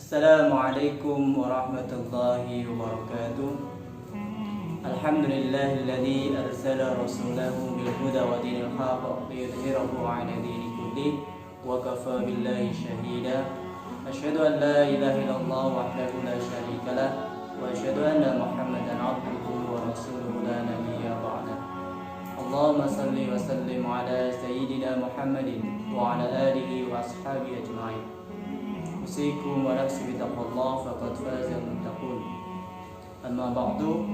Assalamualaikum warahmatullahi wabarakatuh. Alhamdulillahilladzi arsala rasulahu bil huda wa dinil haqq liyudhhirahu 'ala dini kullih wa kafa billahi shahida. Asyhadu an la ilaha illallah wahdahu la syarika lah wa asyhadu anna Muhammadan 'abduhu wa rasuluhu la nabiyya ba'da. Allahumma salli wa sallim 'ala sayyidina Muhammadin wa 'ala alihi wa ashabihi ajma'in. Usikum wa nafsi bitaqwallah faqad fazal muttaqun. Amma ba'du.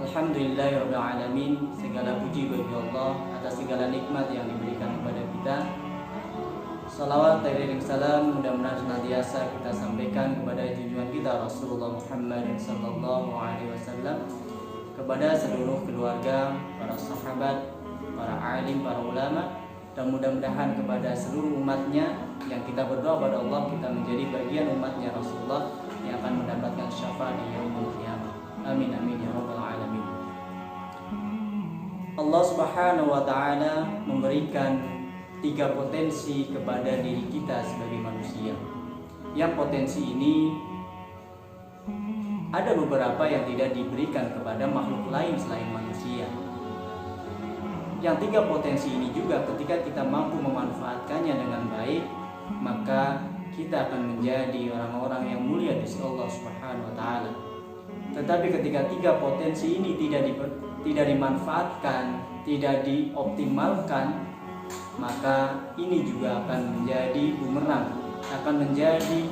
Alhamdulillahirabbil alamin. Segala puji bagi Allah atas segala nikmat yang diberikan kepada kita. Salawat dan salam mudah-mudahan senantiasa kita sampaikan kepada junjungan kita Rasulullah Muhammad sallallahu alaihi wasallam, kepada seluruh keluarga, para sahabat, para alim, para ulama, dan mudah-mudahan kepada seluruh umatnya yang kita berdoa pada Allah kita menjadi bagian umatnya Rasulullah yang akan mendapatkan syafaat di yaumul qiyamah. Amin amin ya rabbal alamin. Allah Subhanahu wa taala memberikan 3 potensi kepada diri kita sebagai manusia. Yang potensi ini ada beberapa yang tidak diberikan kepada makhluk lain selain manusia. Yang 3 potensi ini juga ketika kita mampu memanfaatkannya dengan baik, maka kita akan menjadi orang-orang yang mulia di sisi Allah Subhanahu wa taala. Tetapi ketika 3 potensi ini tidak dimanfaatkan, tidak dioptimalkan, maka ini juga akan menjadi bumerang, akan menjadi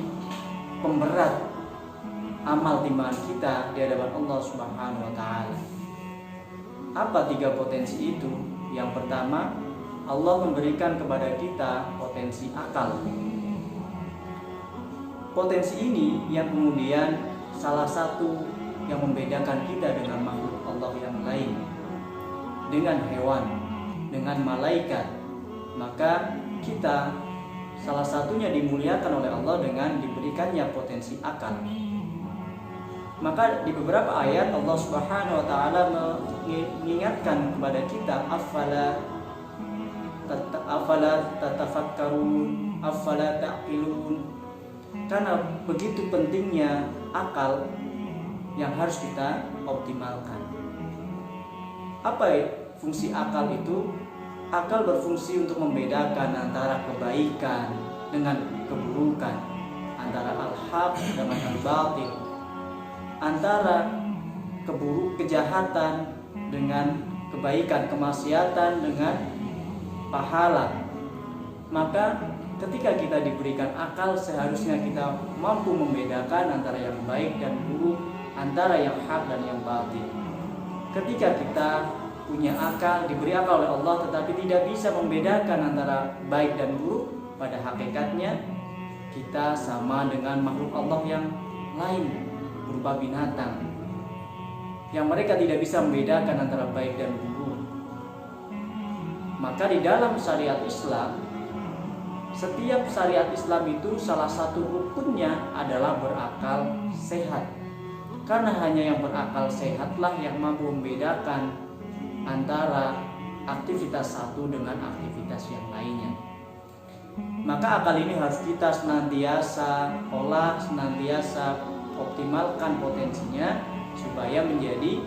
pemberat amal timbangan kita di hadapan Allah Subhanahu wa taala. Apa 3 potensi itu? Yang pertama, Allah memberikan kepada kita potensi akal. Potensi ini yang kemudian salah satu yang membedakan kita dengan makhluk Allah yang lain, dengan hewan, dengan malaikat. Maka kita salah satunya dimuliakan oleh Allah dengan diberikannya potensi akal. Maka di beberapa ayat Allah Subhanahu wa taala mengingatkan kepada kita, afala tatafakkarun, afala ta'qilun. Karena begitu pentingnya akal yang harus kita optimalkan. Apa fungsi akal itu? Akal berfungsi untuk membedakan antara kebaikan dengan keburukan, antara al-haq dengan al-batil, antara kejahatan dengan kebaikan, kemaksiatan dengan pahala. Maka ketika kita diberikan akal, seharusnya kita mampu membedakan antara yang baik dan buruk, antara yang hak dan yang batil. Ketika kita punya akal, diberi akal oleh Allah, tetapi tidak bisa membedakan antara baik dan buruk, pada hakikatnya kita sama dengan makhluk Allah yang lain, berupa binatang, yang mereka tidak bisa membedakan antara baik dan buruk. Maka di dalam syariat Islam, setiap syariat Islam itu salah satu rukunnya adalah berakal sehat. Karena hanya yang berakal sehatlah yang mampu membedakan antara aktivitas satu dengan aktivitas yang lainnya. Maka akal ini harus kita senantiasa olah, senantiasa optimalkan potensinya supaya menjadi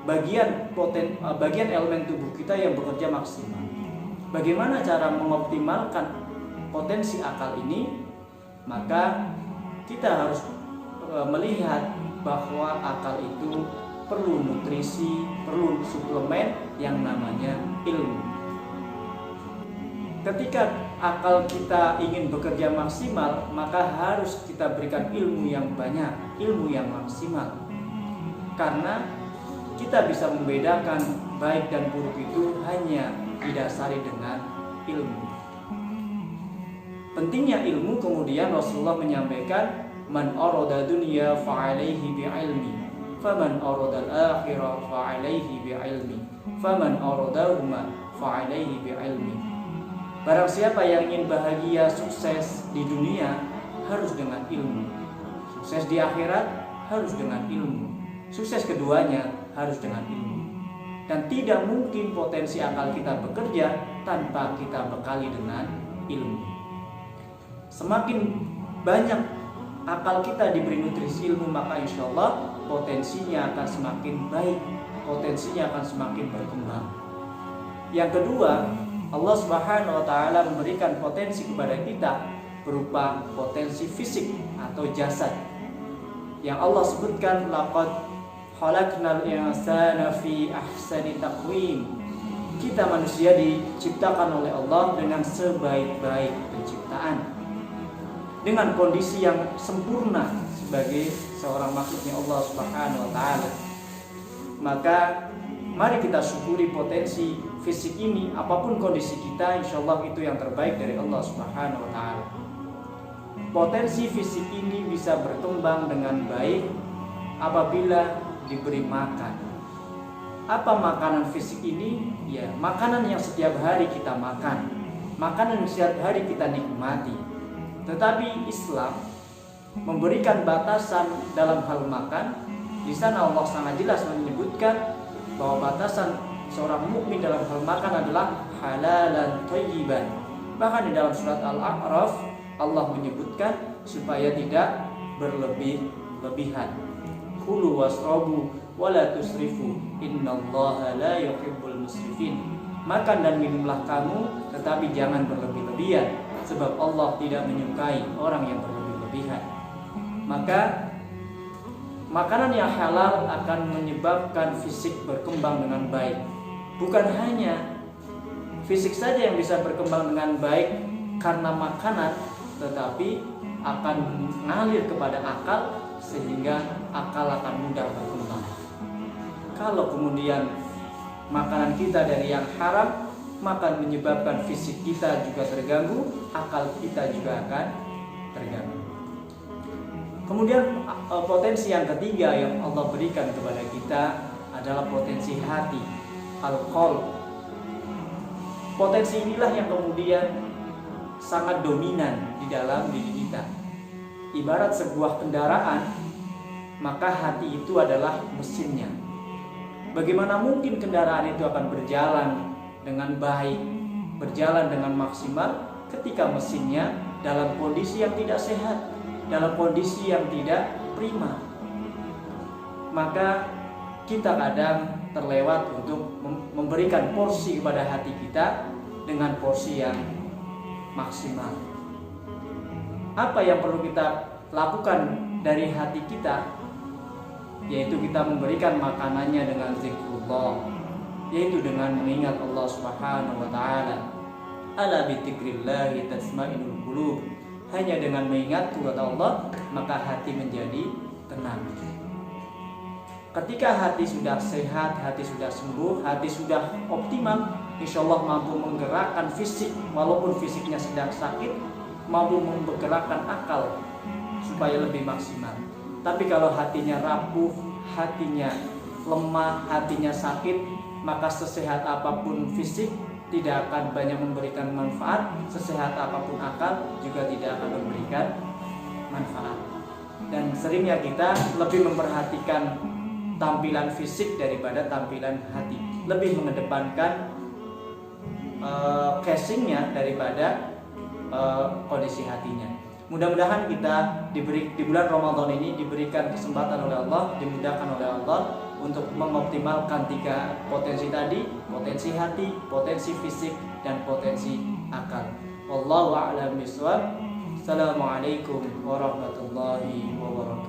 bagian elemen tubuh kita yang bekerja maksimal. Bagaimana cara mengoptimalkan potensi akal ini? Maka kita harus melihat bahwa akal itu perlu nutrisi, perlu suplemen yang namanya ilmu. Ketika akal kita ingin bekerja maksimal, maka harus kita berikan ilmu yang banyak, ilmu yang maksimal. Karena kita bisa membedakan baik dan buruk itu hanya didasari dengan ilmu. Pentingnya ilmu, kemudian Rasulullah menyampaikan, man arada dunya fa'alaihi bi'ilmi, faman aradal akhirah fa'alaihi bi'ilmi, faman aradahuma fa'alaihi bi'ilmi. Barang siapa yang ingin bahagia, sukses di dunia, harus dengan ilmu. Sukses di akhirat harus dengan ilmu. Sukses keduanya harus dengan ilmu. Dan tidak mungkin potensi akal kita bekerja tanpa kita bekali dengan ilmu. Semakin banyak akal kita diberi nutrisi ilmu, maka insya Allah potensinya akan semakin baik, potensinya akan semakin berkembang. Yang kedua, Allah Subhanahu wa Ta'ala memberikan potensi kepada kita berupa potensi fisik atau jasad, yang Allah sebutkan laqad khalaqnal insana fi ahsani taqwim. Kita manusia diciptakan oleh Allah dengan sebaik-baik penciptaan, dengan kondisi yang sempurna sebagai seorang makhluknya Allah Subhanahu wa Ta'ala. Maka mari kita syukuri potensi fisik ini. Apapun kondisi kita, insya Allah itu yang terbaik dari Allah Subhanahu wa Ta'ala. Potensi fisik ini bisa berkembang dengan baik apabila diberi makan. Apa makanan fisik ini? Ya, makanan yang setiap hari kita makan, makanan yang setiap hari kita nikmati. Tetapi Islam memberikan batasan dalam hal makan. Di sana Allah sangat jelas menyebutkan bahwa batasan seorang mukmin dalam hal makan adalah halalan thayyiban. Bahkan di dalam surat Al-A'raf Allah menyebutkan supaya tidak berlebih-lebihan. Kulu wasrabu wala tusrifu innallaha la yuhibbul musrifin. Makan dan minumlah kamu, tetapi jangan berlebih-lebihan, sebab Allah tidak menyukai orang yang berlebih-lebihan. Maka makanan yang halal akan menyebabkan fisik berkembang dengan baik. Bukan hanya fisik saja yang bisa berkembang dengan baik karena makanan, tetapi akan mengalir kepada akal, sehingga akal akan mudah berkembang. Kalau kemudian makanan kita dari yang haram, maka menyebabkan fisik kita juga terganggu, akal kita juga akan terganggu. Kemudian potensi yang ketiga yang Allah berikan kepada kita adalah potensi hati, al-qalb. Potensi inilah yang kemudian sangat dominan di dalam diri kita. Ibarat sebuah kendaraan, maka hati itu adalah mesinnya. Bagaimana mungkin kendaraan itu akan berjalan dengan baik, berjalan dengan maksimal ketika mesinnya dalam kondisi yang tidak sehat, dalam kondisi yang tidak prima? Maka kita kadang terlewat untuk memberikan porsi kepada hati kita dengan porsi yang maksimal. Apa yang perlu kita lakukan dari hati kita? Yaitu kita memberikan makanannya dengan zikrullah, yaitu dengan mengingat Allah Subhanahu wa Ta'ala. Ala bi dzikrillahi tatma'innul qulub. Hanya dengan mengingat kata Allah, maka hati menjadi tenang. Ketika hati sudah sehat, hati sudah sembuh, hati sudah optimal, insya Allah mampu menggerakkan fisik, walaupun fisiknya sedang sakit, mampu menggerakkan akal supaya lebih maksimal. Tapi kalau hatinya rapuh, hatinya lemah, hatinya sakit, maka sesehat apapun fisik tidak akan banyak memberikan manfaat, sesehat apapun akal juga tidak akan memberikan manfaat. Dan seringnya kita lebih memperhatikan tampilan fisik daripada tampilan hati, lebih mengedepankan casingnya daripada kondisi hatinya. Mudah-mudahan kita di bulan Ramadan ini diberikan kesempatan oleh Allah, dimudahkan oleh Allah untuk mengoptimalkan 3 potensi tadi: potensi hati, potensi fisik, dan potensi akal. Wallahu a'lam bishawab. Assalamualaikum warahmatullahi wabarakatuh.